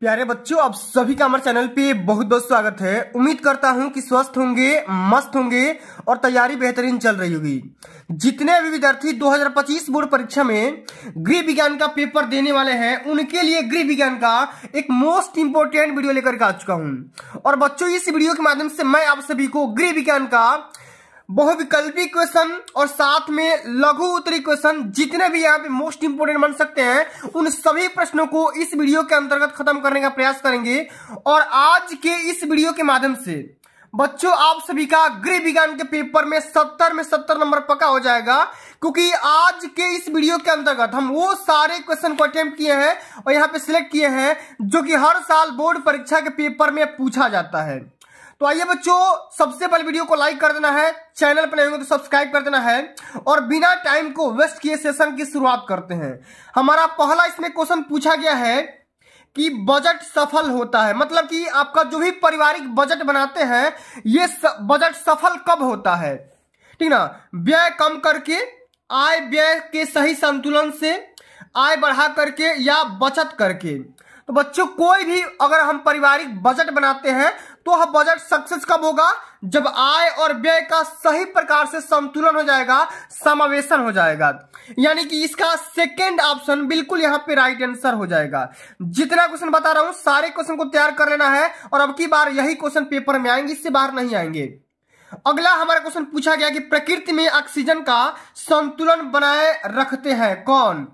प्यारे बच्चों, आप सभी का हमारे चैनल पे बहुत बहुत स्वागत है। उम्मीद करता हूं कि स्वस्थ होंगे, मस्त होंगे और तैयारी बेहतरीन चल रही होगी। जितने भी विद्यार्थी 2025 बोर्ड परीक्षा में गृह विज्ञान का पेपर देने वाले हैं, उनके लिए गृह विज्ञान का एक मोस्ट इंपोर्टेंट वीडियो लेकर के आ चुका हूं। और बच्चों, इस वीडियो के माध्यम से मैं आप सभी को गृह विज्ञान का बहुविकल्पी क्वेश्चन और साथ में लघु उत्तरी क्वेश्चन जितने भी यहाँ पे मोस्ट इंपोर्टेंट बन सकते हैं, उन सभी प्रश्नों को इस वीडियो के अंतर्गत खत्म करने का प्रयास करेंगे। और आज के इस वीडियो के माध्यम से बच्चों, आप सभी का गृह विज्ञान के पेपर में 70 में 70 नंबर पक्का हो जाएगा, क्योंकि आज के इस वीडियो के अंतर्गत हम वो सारे क्वेश्चन को अटेम्प्ट किए हैं और यहाँ पे सिलेक्ट किए हैं जो कि हर साल बोर्ड परीक्षा के पेपर में पूछा जाता है। तो आइए बच्चों, सबसे पहले वीडियो को लाइक कर देना है, चैनल पर नए होंगे तो सब्सक्राइब कर देना है और बिना टाइम को वेस्ट किए सेशन की शुरुआत करते हैं। हमारा पहला इसमें क्वेश्चन पूछा गया है कि बजट सफल होता है, मतलब कि आपका जो भी पारिवारिक बजट बनाते हैं, ये बजट सफल कब होता है, ठीक ना। व्यय कम करके, आय व्यय के सही संतुलन से, आय बढ़ा करके या बचत करके। तो बच्चों, कोई भी अगर हम पारिवारिक बजट बनाते हैं तो वह बजट सक्सेस कब होगा, जब आय और व्यय का सही प्रकार से संतुलन हो जाएगा, समावेशन हो जाएगा। यानी कि इसका सेकंड ऑप्शन बिल्कुल यहाँ पे राइट आंसर हो जाएगा। जितना क्वेश्चन बता रहा हूं, सारे क्वेश्चन को तैयार कर लेना है और अब की बार यही क्वेश्चन पेपर में आएंगे, इससे बाहर नहीं आएंगे। अगला हमारा क्वेश्चन पूछा गया कि प्रकृति में ऑक्सीजन का संतुलन बनाए रखते हैं कौन?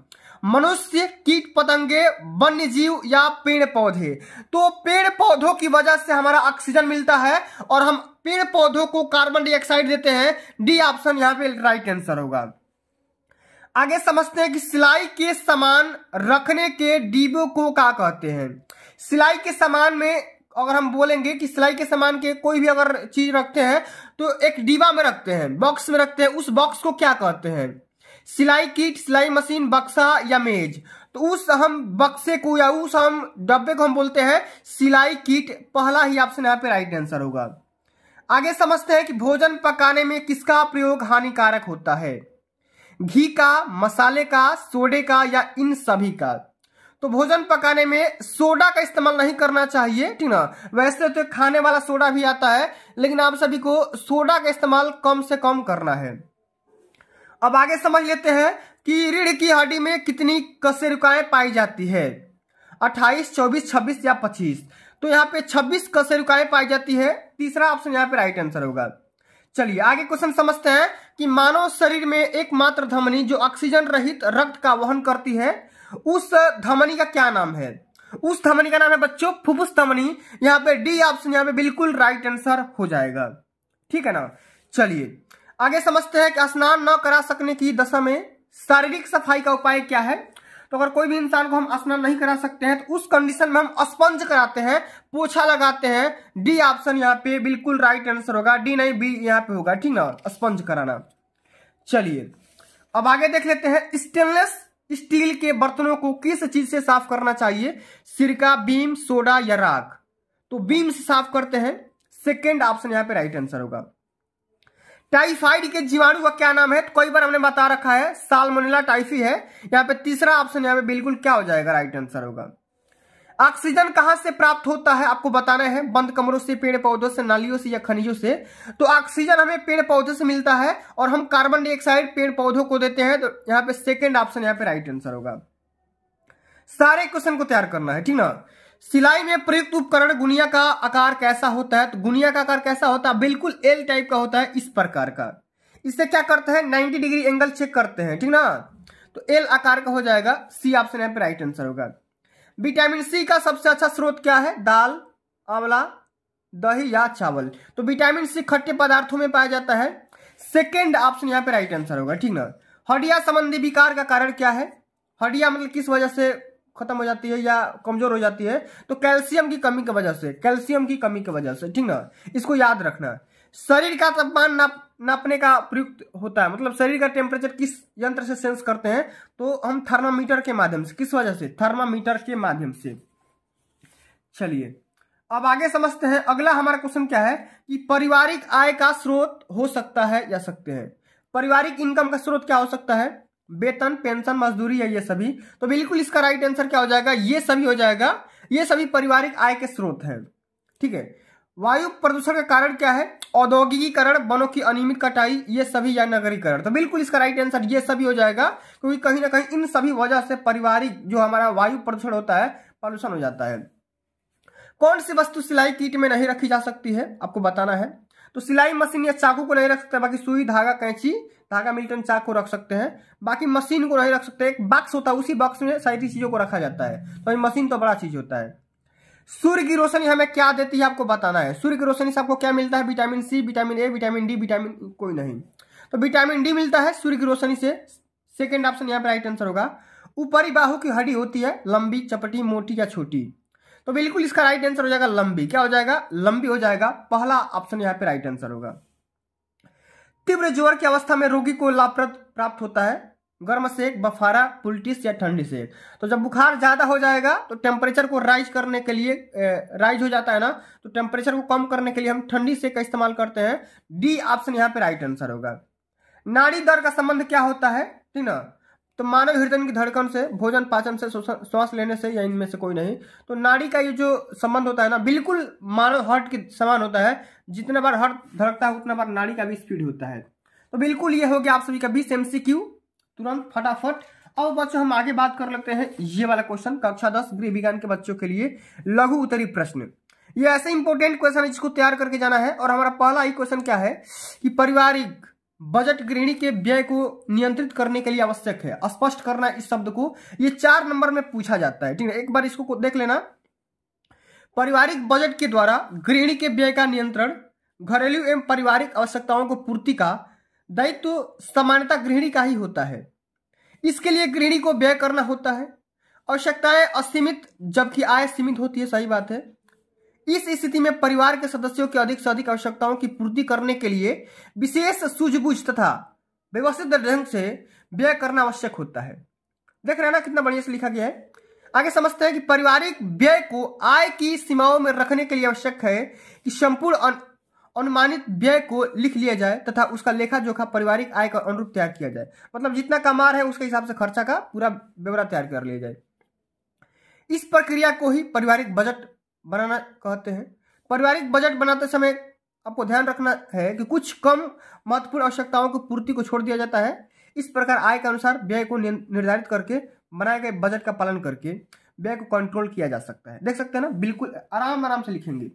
मनुष्य, कीट पतंगे, वन्य जीव या पेड़ पौधे। तो पेड़ पौधों की वजह से हमारा ऑक्सीजन मिलता है और हम पेड़ पौधों को कार्बन डाइऑक्साइड देते हैं। डी ऑप्शन यहाँ पे राइट आंसर होगा। आगे समझते हैं कि सिलाई के सामान रखने के डिब्बों को क्या कहते हैं। सिलाई के सामान में अगर हम बोलेंगे कि सिलाई के सामान के कोई भी अगर चीज रखते हैं तो एक डिब्बा में रखते हैं, बॉक्स में रखते हैं, उस बॉक्स को क्या कहते हैं? सिलाई किट, सिलाई मशीन, बक्सा या मेज। तो उस हम बक्से को या उस हम डब्बे को हम बोलते हैं सिलाई किट। पहला ही ऑप्शन यहाँ पे राइट आंसर होगा। आगे समझते हैं कि भोजन पकाने में किसका प्रयोग हानिकारक होता है? घी का, मसाले का, सोडे का या इन सभी का। तो भोजन पकाने में सोडा का इस्तेमाल नहीं करना चाहिए, ठीक ना। वैसे तो खाने वाला सोडा भी आता है, लेकिन आप सभी को सोडा का इस्तेमाल कम से कम करना है। अब आगे समझ लेते हैं कि रीढ़ की हड्डी में कितनी कशेरुकाएं पाई जाती है? 28, 24, 26 या 25। तो यहाँ पे 26 कशेरुकाएं पाई जाती है। तीसरा ऑप्शन यहाँ पे राइट आंसर होगा। चलिए आगे क्वेश्चन समझते हैं कि मानव शरीर में एकमात्र धमनी जो ऑक्सीजन रहित रक्त का वहन करती है, उस धमनी का क्या नाम है? उस धमनी का नाम है बच्चों फुफ्फुस धमनी। यहाँ पे डी ऑप्शन यहाँ पे बिल्कुल राइट आंसर हो जाएगा, ठीक है ना। चलिए आगे समझते हैं कि स्नान न करा सकने की दशा में शारीरिक सफाई का उपाय क्या है। तो अगर कोई भी इंसान को हम स्नान नहीं करा सकते हैं तो उस कंडीशन में हम स्पंज कराते हैं, पोछा लगाते हैं। डी ऑप्शन यहाँ पे बिल्कुल राइट आंसर होगा। डी नहीं, बी यहाँ पे होगा, ठीक ना, स्पंज कराना। चलिए अब आगे देख लेते हैं, स्टेनलेस स्टील के बर्तनों को किस चीज से साफ करना चाहिए? सिरका, बीम, सोडा या राख। तो बीम से साफ करते हैं। सेकेंड ऑप्शन यहाँ पे राइट आंसर होगा। टाइफाइड के जीवाणु का क्या नाम है? तो कई बार हमने बता रखा है, साल्मोनेला टाइफी है। यहाँ पे तीसरा ऑप्शन यहाँ पे बिल्कुल क्या हो जाएगा, राइट आंसर होगा। ऑक्सीजन कहां से प्राप्त होता है आपको बताना है? बंद कमरों से, पेड़ पौधों से, नालियों से या खनिजों से। तो ऑक्सीजन हमें पेड़ पौधों से मिलता है और हम कार्बन डाइऑक्साइड पेड़ पौधों को देते हैं। तो यहाँ पे सेकेंड ऑप्शन यहाँ पे राइट आंसर होगा। सारे क्वेश्चन को तैयार करना है, ठीक ना। सिलाई में प्रयुक्त उपकरण गुनिया का आकार कैसा होता है? तो गुनिया का आकार कैसा होता है? बिल्कुल एल टाइप का होता है, इस प्रकार का। इससे क्या करते हैं? 90 डिग्री एंगल चेक करते हैं, ठीक ना। तो एल आकार का हो जाएगा। सी ऑप्शन यहाँ पे राइट आंसर होगा। विटामिन सी का सबसे अच्छा स्रोत क्या है? दाल, आंवला, दही या चावल। तो विटामिन सी खट्टे पदार्थों में पाया जाता है। सेकेंड ऑप्शन यहाँ पे राइट आंसर होगा, ठीक ना। हड्डियां संबंधी विकार का कारण क्या है? हड्डियां मतलब किस वजह से खत्म हो जाती है या कमजोर हो जाती है? तो कैल्शियम की कमी की वजह से, कैल्शियम की कमी की वजह से, ठीक ना। इसको याद रखना। शरीर का तापमान नापने का प्रयुक्त होता है, मतलब शरीर का टेम्परेचर किस यंत्र से सेंस करते हैं? तो हम थर्मामीटर के माध्यम से। किस वजह से? थर्मामीटर के माध्यम से। चलिए अब आगे समझते हैं। अगला हमारा क्वेश्चन क्या है कि पारिवारिक आय का स्रोत हो सकता है या सकते हैं। पारिवारिक इनकम का स्रोत क्या हो सकता है? वेतन, पेंशन, मजदूरी या ये सभी। तो बिल्कुल इसका राइट आंसर क्या हो जाएगा? ये सभी हो जाएगा। ये सभी पारिवारिक आय के स्रोत हैं। ठीक है, वायु प्रदूषण का कारण क्या है? औद्योगिकीकरण, वनों की अनियमित कटाई, ये सभी या नगरीकरण। तो बिल्कुल इसका राइट आंसर ये सभी हो जाएगा, क्योंकि कहीं ना कहीं इन सभी वजह से पारिवारिक जो हमारा वायु प्रदूषण होता है, पॉल्यूशन हो जाता है। कौन सी वस्तु सिलाई किट में नहीं रखी जा सकती है? आपको बताना है। तो सिलाई मशीन या चाकू को नहीं रख सकते, बाकी सुई, धागा, कैंची, धागा, मिल्टन चाकू रख सकते हैं, बाकी मशीन को नहीं रख सकते। एक बॉक्स होता है, उसी बॉक्स में सारी चीजों को रखा जाता है। तो मशीन तो बड़ा चीज होता है। सूर्य की रोशनी हमें क्या देती है? आपको बताना है। सूर्य की रोशनी से आपको क्या मिलता है? Vitamin C, vitamin A, vitamin D, vitamin कोई नहीं, तो विटामिन डी मिलता है सूर्य की रोशनी से। सेकेंड ऑप्शन यहाँ पे राइट आंसर होगा। ऊपरी बाहु की हड्डी होती है लंबी, चपटी, मोटी या छोटी? तो बिल्कुल इसका राइट आंसर हो जाएगा लंबी। क्या हो जाएगा? लंबी हो जाएगा। पहला ऑप्शन यहाँ पे राइट आंसर होगा। तीव्र ज्वर की अवस्था में रोगी को लाभप्रद प्राप्त होता है? गर्म सेक, बफारा, पुलटिस या ठंडी सेक? तो जब बुखार ज्यादा हो जाएगा तो टेम्परेचर को राइज करने के लिए, राइज हो जाता है ना, तो टेम्परेचर को कम करने के लिए हम ठंडी सेक का इस्तेमाल करते हैं। डी ऑप्शन यहाँ पे राइट आंसर होगा। नाड़ी दर का संबंध क्या होता है? ठीक ना, तो मानव हृदय की धड़कन से, भोजन पाचन से, श्वास लेने से, या इनमें से कोई नहीं। तो नाड़ी का ये जो संबंध होता है ना, बिल्कुल मानव हार्ट के समान होता है। जितना बार हार्ट धड़कता है उतना बार नाड़ी का भी स्पीड होता है। तो बिल्कुल ये हो गया आप सभी का 20 MCQ, तुरंत फटाफट। अब बच्चों हम आगे बात कर लेते हैं ये वाला क्वेश्चन, कक्षा 10 गृह विज्ञान के बच्चों के लिए लघु उत्तरी प्रश्न। ये ऐसे इंपॉर्टेंट क्वेश्चन है जिसको तैयार करके जाना है। और हमारा पहला ही क्वेश्चन क्या है कि पारिवारिक बजट गृहिणी के व्यय को नियंत्रित करने के लिए आवश्यक है। स्पष्ट करना इस शब्द को, ये 4 नंबर में पूछा जाता है। ठीक है, एक बार इसको देख लेना। पारिवारिक बजट के द्वारा गृहिणी के व्यय का नियंत्रण, घरेलू एवं पारिवारिक आवश्यकताओं को पूर्ति का दायित्व सामान्यतः गृहिणी का ही होता है। इसके लिए गृहिणी को व्यय करना होता है। आवश्यकताएं असीमित जबकि आय सीमित होती है, सही बात है। इस स्थिति में परिवार के सदस्यों की अधिक से अधिक आवश्यकताओं की पूर्ति करने के लिए विशेष सूझबूझ तथा व्यवस्थित ढंग से व्यय करना आवश्यक होता है। देख रहे हैं ना कितना बढ़िया से लिखा गया है। आगे समझते हैं कि पारिवारिक व्यय को आय की सीमाओं में रखने के लिए आवश्यक है कि संपूर्ण अनुमानित व्यय को लिख लिया जाए तथा उसका लेखा जोखा पारिवारिक आय का अनुरूप तैयार किया जाए। मतलब जितना कमा रहे हैं उसके हिसाब से खर्चा का पूरा ब्यौरा तैयार कर लिया जाए। इस प्रक्रिया को ही पारिवारिक बजट बनाना कहते हैं। पारिवारिक बजट बनाते समय आपको ध्यान रखना है कि कुछ कम महत्वपूर्ण आवश्यकताओं की पूर्ति को छोड़ दिया जाता है। इस प्रकार आय के अनुसार व्यय को निर्धारित करके बनाए गए बजट का पालन करके व्यय को कंट्रोल किया जा सकता है। देख सकते हैं ना, बिल्कुल आराम से लिखेंगे।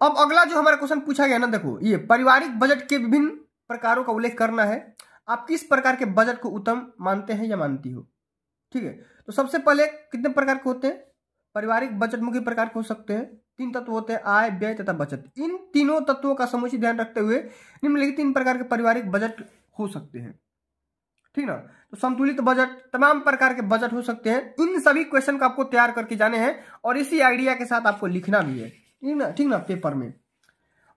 अब अगला जो हमारा क्वेश्चन पूछा गया ना, देखो ये पारिवारिक बजट के विभिन्न प्रकारों का उल्लेख करना है। आप किस प्रकार के बजट को उत्तम मानते हैं या मानती हो? ठीक है, तो सबसे पहले कितने प्रकार के होते हैं? पारिवारिक बजट मुख्य प्रकार के हो सकते हैं। 3 तत्व होते हैं, आय, व्यय तथा बचत। इन तीनों तत्वों का समुचित ध्यान रखते हुए निम्नलिखित 3 प्रकार के पारिवारिक बजट हो सकते हैं। ठीक ना, तो संतुलित बजट, तमाम प्रकार के बजट हो सकते हैं। इन सभी क्वेश्चन को आपको तैयार करके जाने हैं और इसी आइडिया के साथ आपको लिखना भी है। ठीक ना, पेपर में।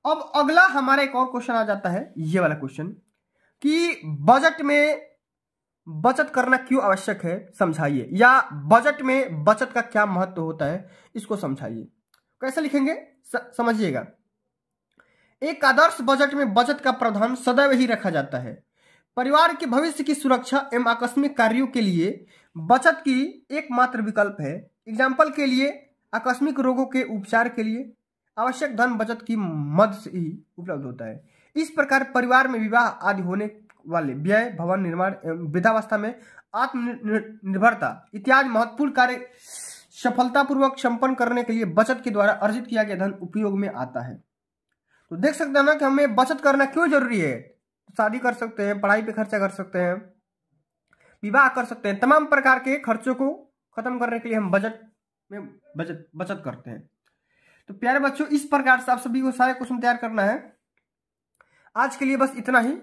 अब अगला हमारा एक और क्वेश्चन आ जाता है, ये वाला क्वेश्चन कि बजट में बचत करना क्यों आवश्यक है, समझाइए। या बजट में बचत का क्या महत्व होता है, इसको समझाइए। कैसे लिखेंगे समझिएगा। एक आदर्श बजट में बचत का प्रावधान सदैव ही रखा जाता है। परिवार के भविष्य की सुरक्षा एवं आकस्मिक कार्यों के लिए बचत की एकमात्र विकल्प है। एग्जाम्पल के लिए आकस्मिक रोगों के उपचार के लिए आवश्यक धन बचत की मदद से ही उपलब्ध होता है। इस प्रकार परिवार में विवाह आदि होने वाले व्यय, भवन निर्माण एवं वृद्धावस्था में आत्मनिर्भरता इत्यादि महत्वपूर्ण कार्य सफलतापूर्वक संपन्न करने के लिए बचत के द्वारा अर्जित किया गया धन उपयोग में आता है। तो देख सकते हैं ना कि हमें बचत करना क्यों जरूरी है। शादी कर सकते हैं, पढ़ाई पे खर्चा कर सकते हैं, विवाह कर सकते हैं, तमाम प्रकार के खर्चों को खत्म करने के लिए हम बजट में बचत करते हैं। तो प्यारे बच्चों, इस प्रकार से आप सभी को सारे क्वेश्चन तैयार करना है। आज के लिए बस इतना ही।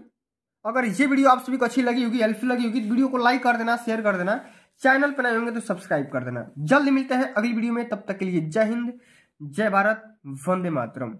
अगर ये वीडियो आप सभी को अच्छी लगी होगी, हेल्पफुल लगी होगी, तो वीडियो को लाइक कर देना, शेयर कर देना, चैनल पर नए होंगे तो सब्सक्राइब कर देना। जल्द मिलते हैं अगली वीडियो में, तब तक के लिए जय हिंद, जय भारत, वंदे मातरम।